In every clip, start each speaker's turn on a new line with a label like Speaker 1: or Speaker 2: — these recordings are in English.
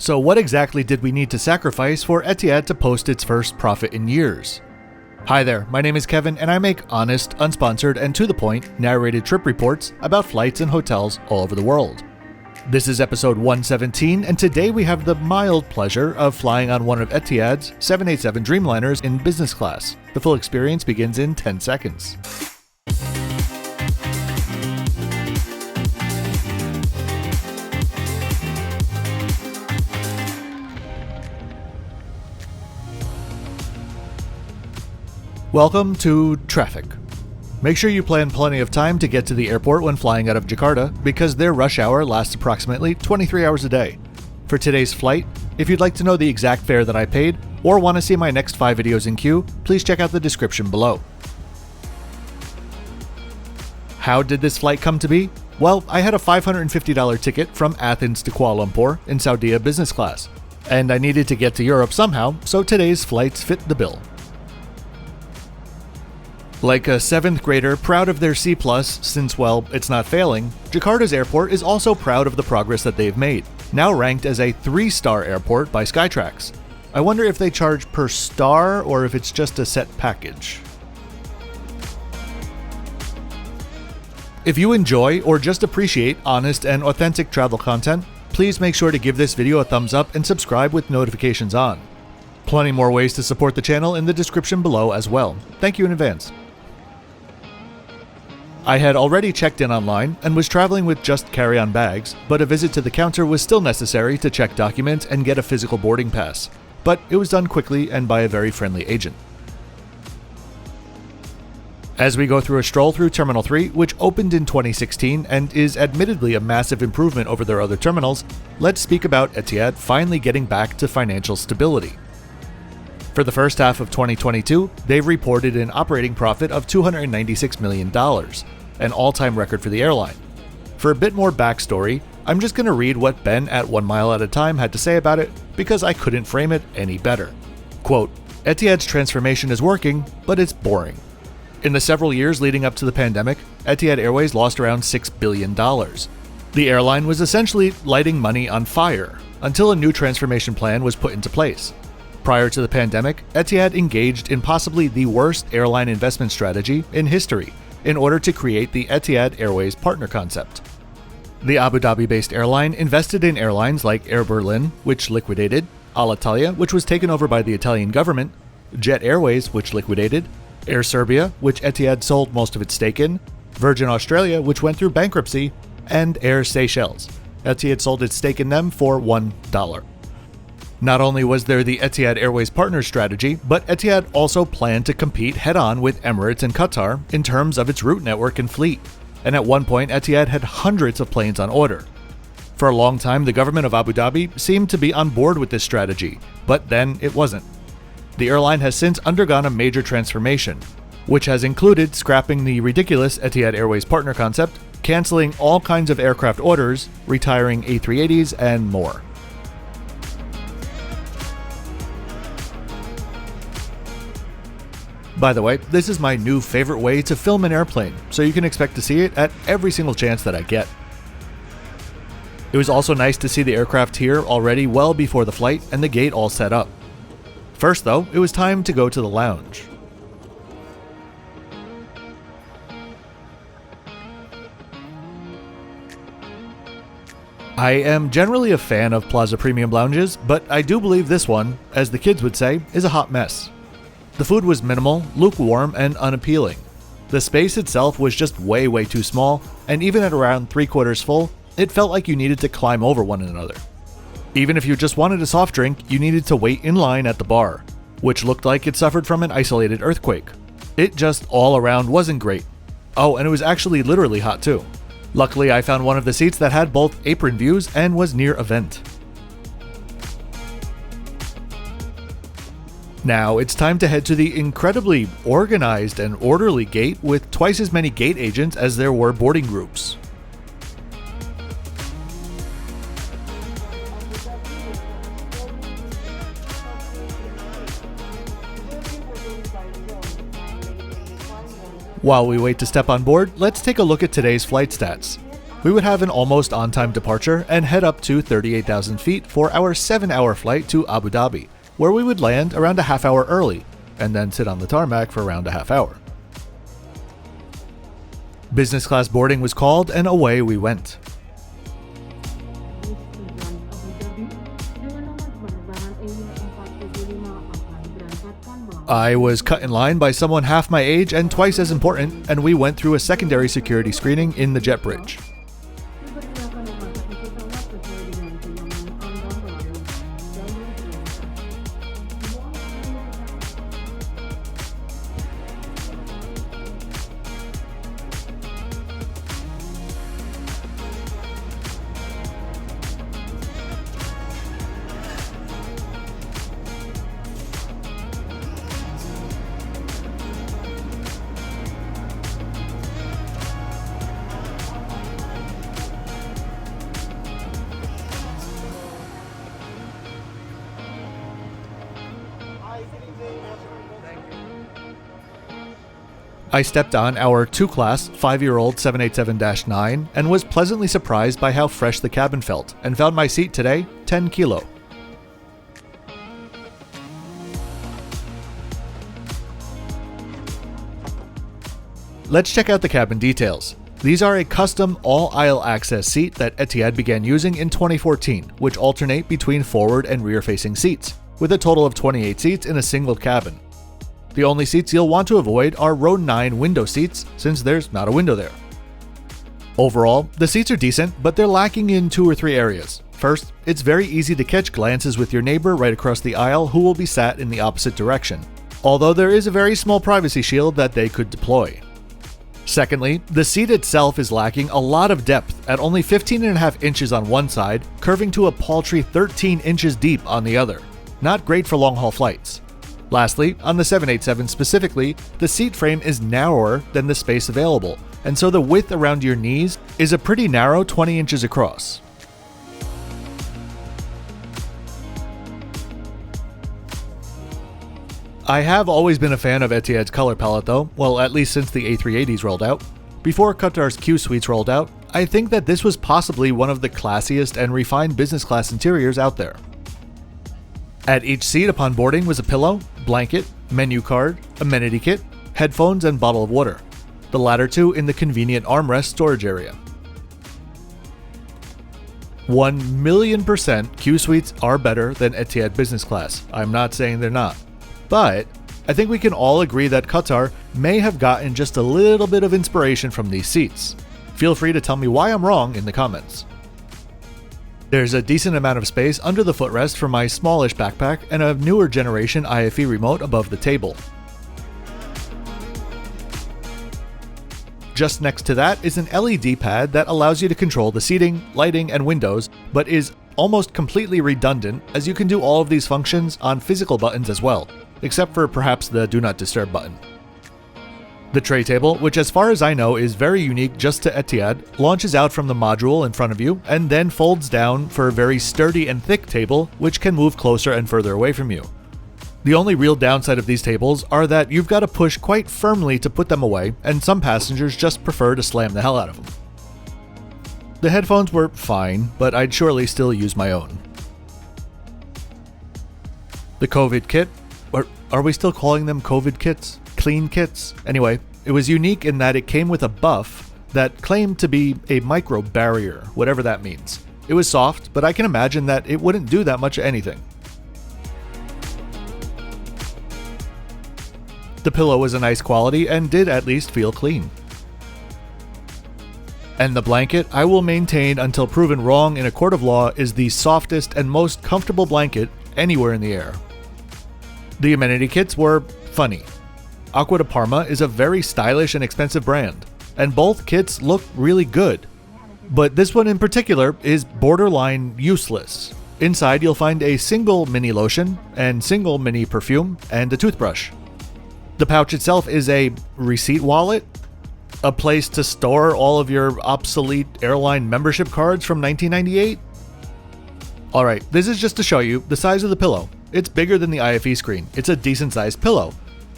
Speaker 1: So what exactly did we need to sacrifice for Etihad to post its first profit in years? Hi there, my name is Kevin and I make honest, unsponsored, and to the point, narrated trip reports about flights and hotels all over the world. This is episode 117 and today we have the mild pleasure of flying on one of Etihad's 787 Dreamliners in business class. The full experience begins in 10 seconds. Welcome to traffic. Make sure you plan plenty of time to get to the airport when flying out of Jakarta because their rush hour lasts approximately 23 hours a day. For today's flight, if you'd like to know the exact fare that I paid or want to see my next 5 videos in queue, please check out the description below. How did this flight come to be? Well, I had a $550 ticket from Athens to Kuala Lumpur in Saudia business class, and I needed to get to Europe somehow, so today's flights fit the bill. Like a 7th grader proud of their C+, since, well, it's not failing, Jakarta's airport is also proud of the progress that they've made, now ranked as a 3-star airport by Skytrax. I wonder if they charge per star or if it's just a set package. If you enjoy or just appreciate honest and authentic travel content, please make sure to give this video a thumbs up and subscribe with notifications on. Plenty more ways to support the channel in the description below as well. Thank you in advance. I had already checked in online and was traveling with just carry-on bags, but a visit to the counter was still necessary to check documents and get a physical boarding pass. But it was done quickly and by a very friendly agent. As we go through a stroll through Terminal 3, which opened in 2016 and is admittedly a massive improvement over their other terminals, let's speak about Etihad finally getting back to financial stability. For the first half of 2022, they've reported an operating profit of $296 million, an all-time record for the airline. For a bit more backstory, I'm just going to read what Ben at 1 Mile at a Time had to say about it because I couldn't frame it any better. Quote, Etihad's transformation is working, but it's boring. In the several years leading up to the pandemic, Etihad Airways lost around $6 billion. The airline was essentially lighting money on fire until a new transformation plan was put into place. Prior to the pandemic, Etihad engaged in possibly the worst airline investment strategy in history in order to create the Etihad Airways partner concept. The Abu Dhabi-based airline invested in airlines like Air Berlin, which liquidated, Alitalia, which was taken over by the Italian government, Jet Airways, which liquidated, Air Serbia, which Etihad sold most of its stake in, Virgin Australia, which went through bankruptcy, and Air Seychelles. Etihad sold its stake in them for $1. Not only was there the Etihad Airways partner strategy, but Etihad also planned to compete head-on with Emirates and Qatar in terms of its route network and fleet, and at one point Etihad had hundreds of planes on order. For a long time, the government of Abu Dhabi seemed to be on board with this strategy, but then it wasn't. The airline has since undergone a major transformation, which has included scrapping the ridiculous Etihad Airways partner concept, canceling all kinds of aircraft orders, retiring A380s, and more. By the way, this is my new favorite way to film an airplane, so you can expect to see it at every single chance that I get. It was also nice to see the aircraft here already well before the flight and the gate all set up. First though, it was time to go to the lounge. I am generally a fan of Plaza premium lounges, but I do believe this one, as the kids would say, is a hot mess. The food was minimal, lukewarm, and unappealing. The space itself was just way too small, and even at around 3/4 full, it felt like you needed to climb over one another. Even if you just wanted a soft drink, you needed to wait in line at the bar, which looked like it suffered from an isolated earthquake. It just all around wasn't great. Oh, and it was actually literally hot too. Luckily, I found one of the seats that had both apron views and was near a vent. Now, it's time to head to the incredibly organized and orderly gate with twice as many gate agents as there were boarding groups. While we wait to step on board, let's take a look at today's flight stats. We would have an almost on-time departure and head up to 38,000 feet for our 7-hour flight to Abu Dhabi, where we would land around a half hour early, and then sit on the tarmac for around a half hour. Business class boarding was called, and away we went. I was cut in line by someone half my age and twice as important, and we went through a secondary security screening in the jet bridge. I stepped on our 2-class 5-year-old 787-9 and was pleasantly surprised by how fresh the cabin felt, and found my seat today 10 kilo. Let's check out the cabin details. These are a custom all-aisle access seat that Etihad began using in 2014, which alternate between forward and rear-facing seats, with a total of 28 seats in a single cabin. The only seats you'll want to avoid are row 9 window seats, since there's not a window there. Overall, the seats are decent, but they're lacking in 2 or 3 areas. First, it's very easy to catch glances with your neighbor right across the aisle who will be sat in the opposite direction, although there is a very small privacy shield that they could deploy. Secondly, the seat itself is lacking a lot of depth at only 15.5 inches on one side, curving to a paltry 13 inches deep on the other. Not great for long-haul flights. Lastly, on the 787 specifically, the seat frame is narrower than the space available, and so the width around your knees is a pretty narrow 20 inches across. I have always been a fan of Etihad's color palette though, well at least since the A380s rolled out. Before Qatar's QSuites rolled out, I think that this was possibly one of the classiest and refined business class interiors out there. At each seat upon boarding was a pillow, blanket, menu card, amenity kit, headphones, and bottle of water. The latter two in the convenient armrest storage area. 1,000,000% QSuites are better than Etihad business class. I'm not saying they're not. But I think we can all agree that Qatar may have gotten just a little bit of inspiration from these seats. Feel free to tell me why I'm wrong in the comments. There's a decent amount of space under the footrest for my smallish backpack and a newer generation IFE remote above the table. Just next to that is an LED pad that allows you to control the seating, lighting, and windows, but is almost completely redundant as you can do all of these functions on physical buttons as well, except for perhaps the Do Not Disturb button. The tray table, which as far as I know is very unique just to Etihad, launches out from the module in front of you and then folds down for a very sturdy and thick table which can move closer and further away from you. The only real downside of these tables are that you've got to push quite firmly to put them away, and some passengers just prefer to slam the hell out of them. The headphones were fine, but I'd surely still use my own. The COVID kit, or are we still calling them COVID kits? Clean kits? Anyway, it was unique in that it came with a buff that claimed to be a microbe barrier, whatever that means. It was soft, but I can imagine that it wouldn't do that much anything. The pillow was a nice quality and did at least feel clean. And the blanket, I will maintain until proven wrong in a court of law, is the softest and most comfortable blanket anywhere in the air. The amenity kits were funny. Acqua de Parma is a very stylish and expensive brand, and both kits look really good. But this one in particular is borderline useless. Inside you'll find a single mini lotion, and single mini perfume, and a toothbrush. The pouch itself is a receipt wallet, a place to store all of your obsolete airline membership cards from 1998. Alright, this is just to show you the size of the pillow. It's bigger than the IFE screen. It's a decent sized pillow.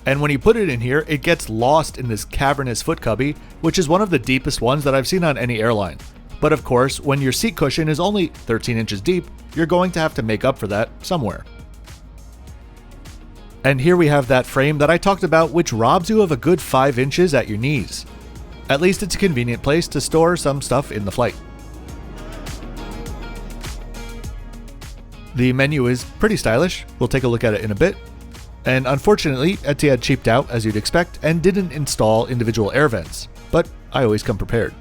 Speaker 1: And when you put it in here, it gets lost in this cavernous foot cubby, which is one of the deepest ones that I've seen on any airline. But of course, when your seat cushion is only 13 inches deep, you're going to have to make up for that somewhere. And here we have that frame that I talked about, which robs you of a good 5 inches at your knees. At least it's a convenient place to store some stuff in the flight. The menu is pretty stylish, we'll take a look at it in a bit. And unfortunately, Etihad cheaped out as you'd expect and didn't install individual air vents, but I always come prepared.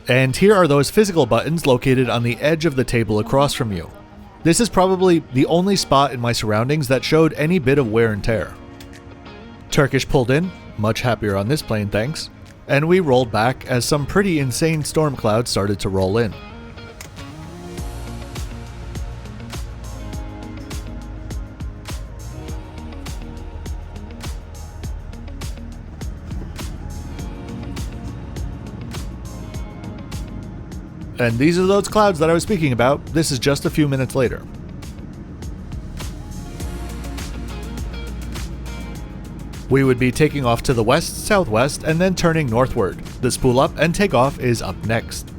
Speaker 1: And here are those physical buttons located on the edge of the table across from you. This is probably the only spot in my surroundings that showed any bit of wear and tear. Turkish pulled in, much happier on this plane thanks, and we rolled back as some pretty insane storm clouds started to roll in. And these are those clouds that I was speaking about. This is just a few minutes later. We would be taking off to the west-southwest and then turning northward. The spool up and takeoff is up next.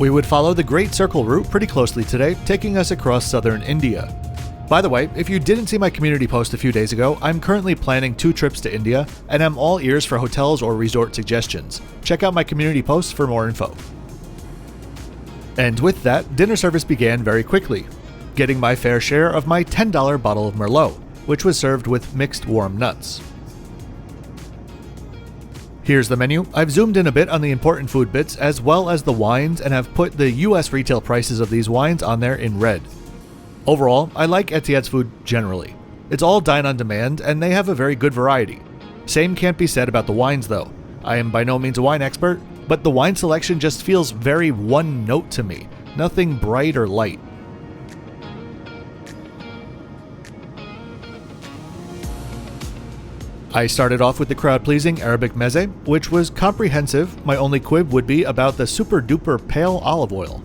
Speaker 1: We would follow the Great Circle route pretty closely today, taking us across southern India. By the way, if you didn't see my community post a few days ago, I'm currently planning 2 trips to India, and I'm all ears for hotels or resort suggestions. Check out my community posts for more info. And with that, dinner service began very quickly, getting my fair share of my $10 bottle of Merlot, which was served with mixed warm nuts. Here's the menu. I've zoomed in a bit on the important food bits as well as the wines and have put the US retail prices of these wines on there in red. Overall, I like Etihad's food generally. It's all dine on demand and they have a very good variety. Same can't be said about the wines though. I am by no means a wine expert, but the wine selection just feels very one note to me. Nothing bright or light. I started off with the crowd-pleasing Arabic Mezze, which was comprehensive. My only quib would be about the super-duper pale olive oil.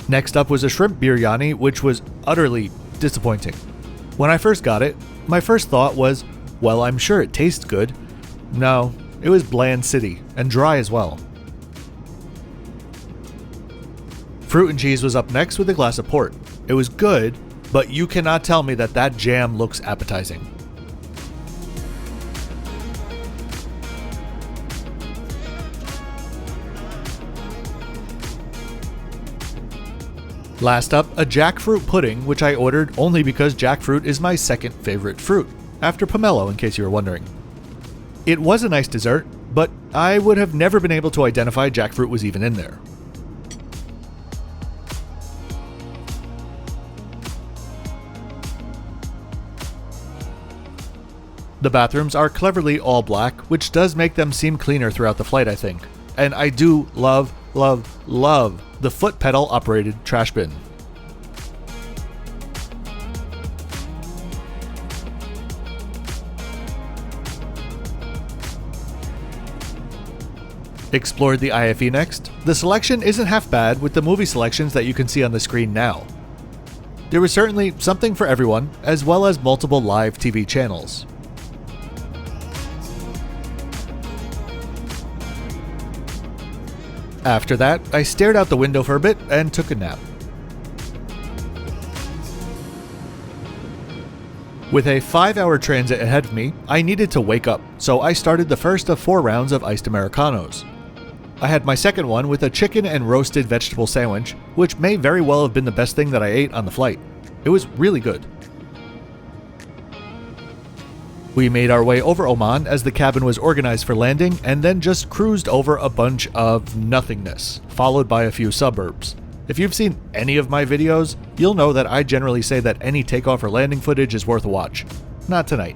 Speaker 1: Next up was a shrimp biryani, which was utterly disappointing. When I first got it, my first thought was, well, I'm sure it tastes good. No, it was bland city, and dry as well. Fruit and cheese was up next with a glass of port. It was good, but you cannot tell me that that jam looks appetizing. Last up, a jackfruit pudding, which I ordered only because jackfruit is my second favorite fruit, after pomelo in case you were wondering. It was a nice dessert, but I would have never been able to identify jackfruit was even in there. The bathrooms are cleverly all black, which does make them seem cleaner throughout the flight, I think. And I do love the foot pedal operated trash bin. Explored the IFE next. The selection isn't half bad with the movie selections that you can see on the screen now. There was certainly something for everyone, as well as multiple live TV channels. After that, I stared out the window for a bit and took a nap. With a 5-hour transit ahead of me, I needed to wake up, so I started the first of 4 rounds of iced Americanos. I had my second one with a chicken and roasted vegetable sandwich, which may very well have been the best thing that I ate on the flight. It was really good. We made our way over Oman as the cabin was organized for landing, and then just cruised over a bunch of nothingness, followed by a few suburbs. If you've seen any of my videos, you'll know that I generally say that any takeoff or landing footage is worth a watch. Not tonight.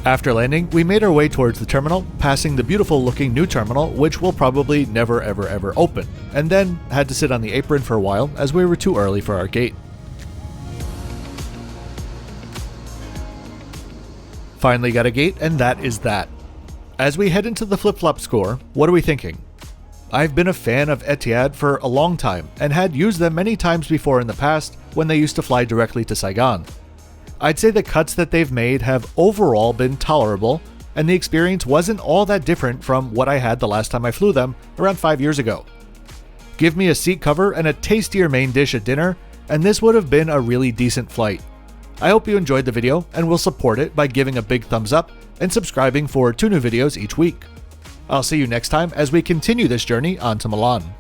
Speaker 1: After landing, we made our way towards the terminal, passing the beautiful looking new terminal, which will probably never ever open, and then had to sit on the apron for a while as we were too early for our gate. Finally got a gate, and that is that. As we head into the flip-flop score, what are we thinking? I've been a fan of Etihad for a long time, and had used them many times before in the past when they used to fly directly to Saigon. I'd say the cuts that they've made have overall been tolerable, and the experience wasn't all that different from what I had the last time I flew them around 5 years ago. Give me a seat cover and a tastier main dish at dinner, and this would have been a really decent flight. I hope you enjoyed the video and will support it by giving a big thumbs up and subscribing for 2 new videos each week. I'll see you next time as we continue this journey on to Milan.